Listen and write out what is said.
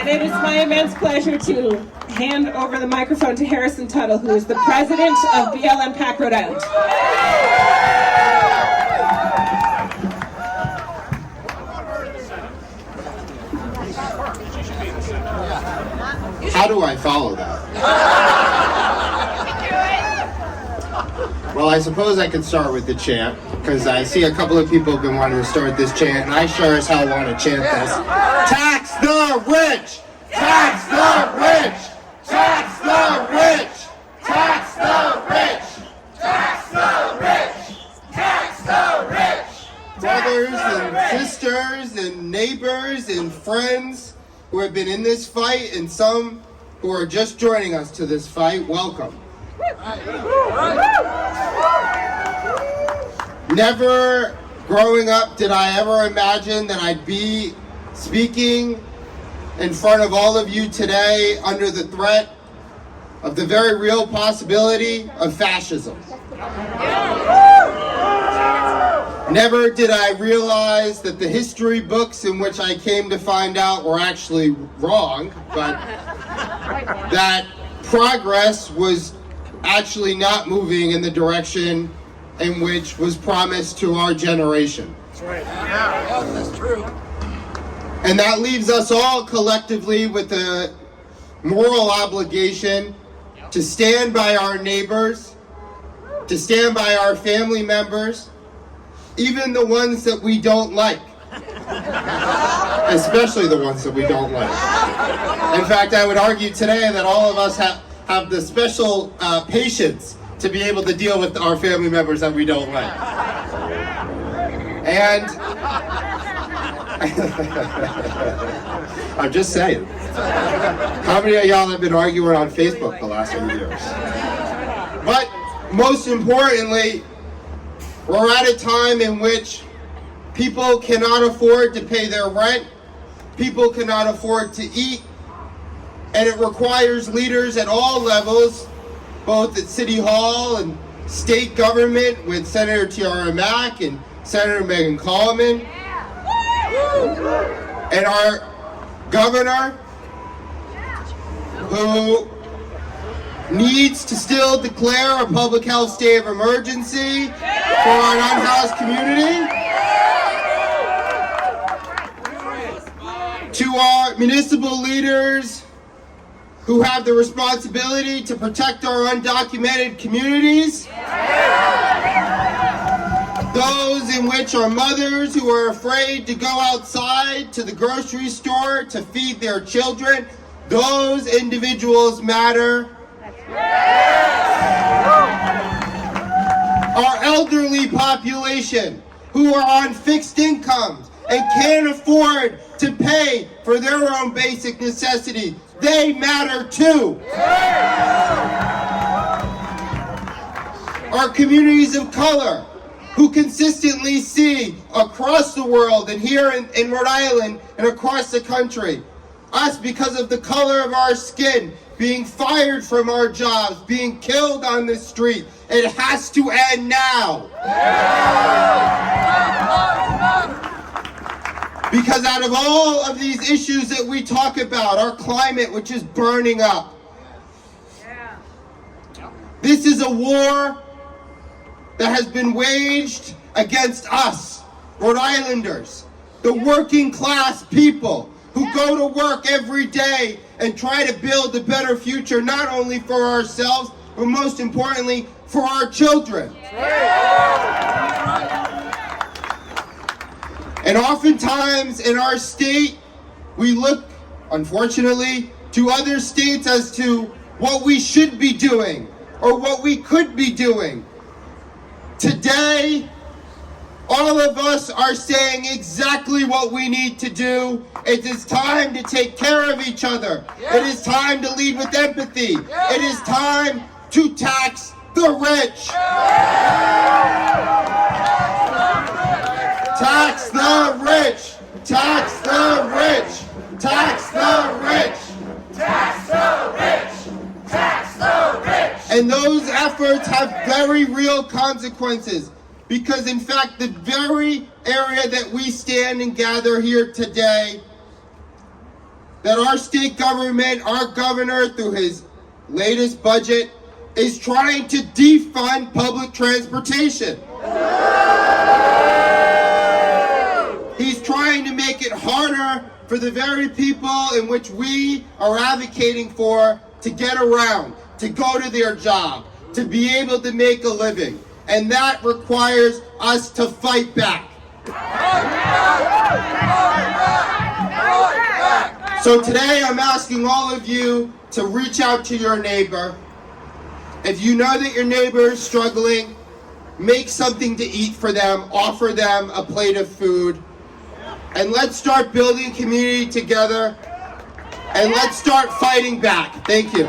And it is my immense pleasure to hand over the microphone to Harrison Tuttle, who is the president of BLM PAC Rhode Island. How do I follow that? Well, I suppose I could start with the chant, because I see a couple of people have been wanting to start this chant, and I sure as hell want to chant this. Tax the rich! Tax the rich! Tax the rich! Tax the rich! Tax the rich! Tax the rich! Brothers and sisters and neighbors and friends who have been in this fight, and some who are just joining us to this fight, welcome. Never growing up did I ever imagine that I'd be speaking in front of all of you today under the threat of the very real possibility of fascism. Never did I realize that the history books in which I came to find out were actually wrong, but that progress was actually not moving in the direction in which was promised to our generation. That's right. Yeah, that's true. And that leaves us all collectively with a moral obligation to stand by our neighbors, to stand by our family members, even the ones that we don't like. Especially the ones that we don't like. In fact, I would argue today that all of us have the special patience to be able to deal with our family members that we don't like. And I'm just saying. How many of y'all have been arguing on Facebook the last few years? But most importantly, we're at a time in which people cannot afford to pay their rent, people cannot afford to eat, and it requires leaders at all levels, both at City Hall and state government with Senator Tiara Mack and Senator Meghan Kallman, and our governor, who needs to still declare a public health state of emergency for our unhoused community, to our municipal leaders who have the responsibility to protect our undocumented communities, those in which are mothers who are afraid to go outside to the grocery store to feed their children. Those individuals matter. Our elderly population who are on fixed incomes and can't afford to pay for their own basic necessities, they matter too. Our communities of color who consistently see across the world and here in Rhode Island and across the country, us because of the color of our skin, being fired from our jobs, being killed on the street. It has to end now. Because out of all of these issues that we talk about, our climate, which is burning up, this is a war that has been waged against us, Rhode Islanders, the working class people who go to work every day and try to build a better future, not only for ourselves, but most importantly, for our children. And oftentimes in our state, we look, unfortunately, to other states as to what we should be doing or what we could be doing. Today, all of us are saying exactly what we need to do. It is time to take care of each other. It is time to lead with empathy. It is time to tax the rich. Tax the rich! Tax the rich! Tax the rich! Tax the rich! Tax the rich! And those efforts have very real consequences, because in fact the very area that we stand and gather here today that our state government, our governor, through his latest budget, is trying to defund public transportation. He's trying to make it harder for the very people in which we are advocating for to get around, to go to their job, to be able to make a living. And that requires us to fight back. So today I'm asking all of you to reach out to your neighbor. If you know that your neighbor is struggling, make something to eat for them, offer them a plate of food, and let's start building community together, and let's start fighting back. Thank you.